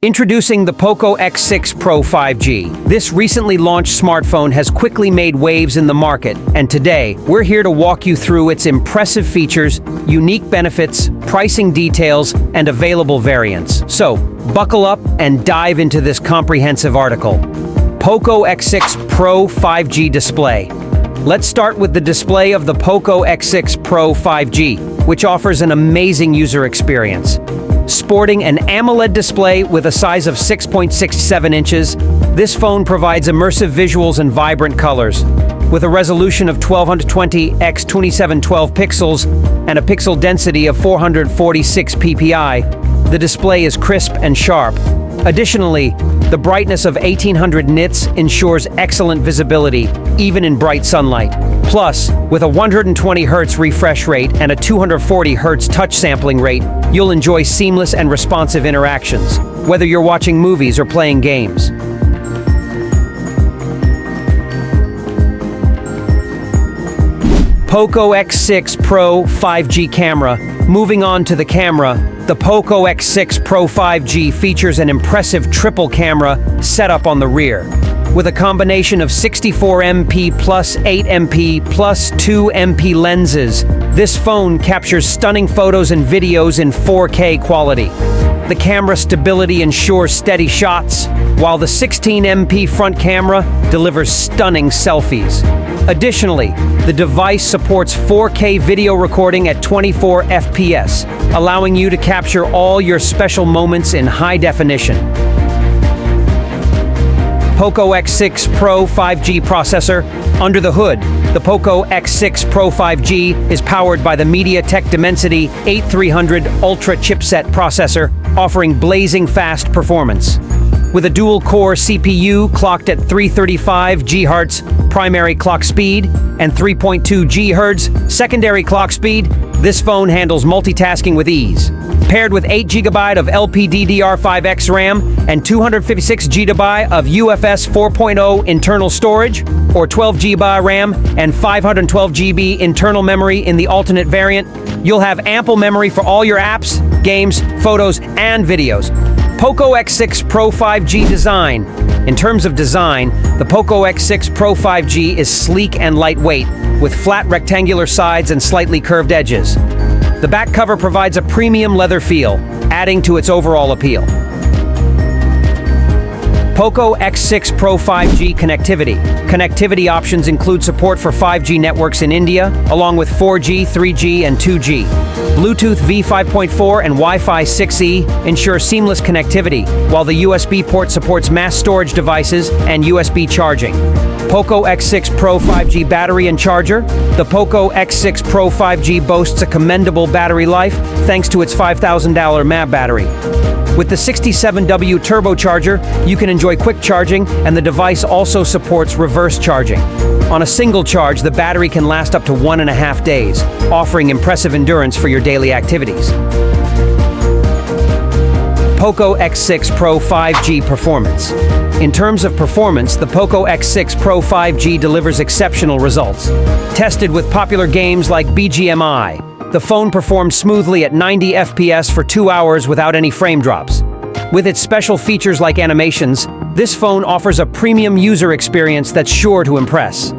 Introducing the Poco X6 Pro 5G. This recently launched smartphone has quickly made waves in the market, and today, we're here to walk you through its impressive features, unique benefits, pricing details, and available variants. So, buckle up and dive into this comprehensive article. Poco X6 Pro 5G display. Let's start with the display of the Poco X6 Pro 5G, which offers an amazing user experience. Sporting an AMOLED display with a size of 6.67 inches, this phone provides immersive visuals and vibrant colors. With a resolution of 1220 x 2712 pixels and a pixel density of 446 ppi, the display is crisp and sharp. Additionally, the brightness of 1800 nits ensures excellent visibility, even in bright sunlight. Plus, with a 120 Hz refresh rate and a 240 Hz touch sampling rate, you'll enjoy seamless and responsive interactions, whether you're watching movies or playing games. Poco X6 Pro 5G camera. Moving on to the camera, the Poco X6 Pro 5G features an impressive triple camera setup on the rear. With a combination of 64MP plus 8MP plus 2MP lenses, this phone captures stunning photos and videos in 4K quality. The camera stability ensures steady shots, while the 16MP front camera delivers stunning selfies. Additionally, the device supports 4K video recording at 24 FPS, allowing you to capture all your special moments in high definition. Poco X6 Pro 5G processor. Under the hood, the Poco X6 Pro 5G is powered by the MediaTek Dimensity 8300 Ultra chipset processor, offering blazing fast performance. With a dual-core CPU clocked at 335 GHz primary clock speed and 3.2 GHz secondary clock speed, this phone handles multitasking with ease. Paired with 8 GB of LPDDR5X RAM and 256 GB of UFS 4.0 internal storage, or 12 GB RAM and 512 GB internal memory in the alternate variant, you'll have ample memory for all your apps, games, photos, and videos. Poco X6 Pro 5G design. In terms of design, the Poco X6 Pro 5G is sleek and lightweight, with flat rectangular sides and slightly curved edges. The back cover provides a premium leather feel, adding to its overall appeal. Poco X6 Pro 5G connectivity. Connectivity options include support for 5G networks in India, along with 4G, 3G, and 2G. Bluetooth V5.4 and Wi-Fi 6E ensure seamless connectivity, while the USB port supports mass storage devices and USB charging. Poco X6 Pro 5G battery and charger. The Poco X6 Pro 5G boasts a commendable battery life thanks to its $5,000 mAh battery. With the 67W turbocharger, you can enjoy quick charging, and the device also supports reverse charging. On a single charge, the battery can last up to 1.5 days, offering impressive endurance for your daily activities. Poco X6 Pro 5G performance. In terms of performance, the Poco X6 Pro 5G delivers exceptional results. Tested with popular games like BGMI, the phone performed smoothly at 90 FPS for 2 hours without any frame drops. With its special features like animations, this phone offers a premium user experience that's sure to impress.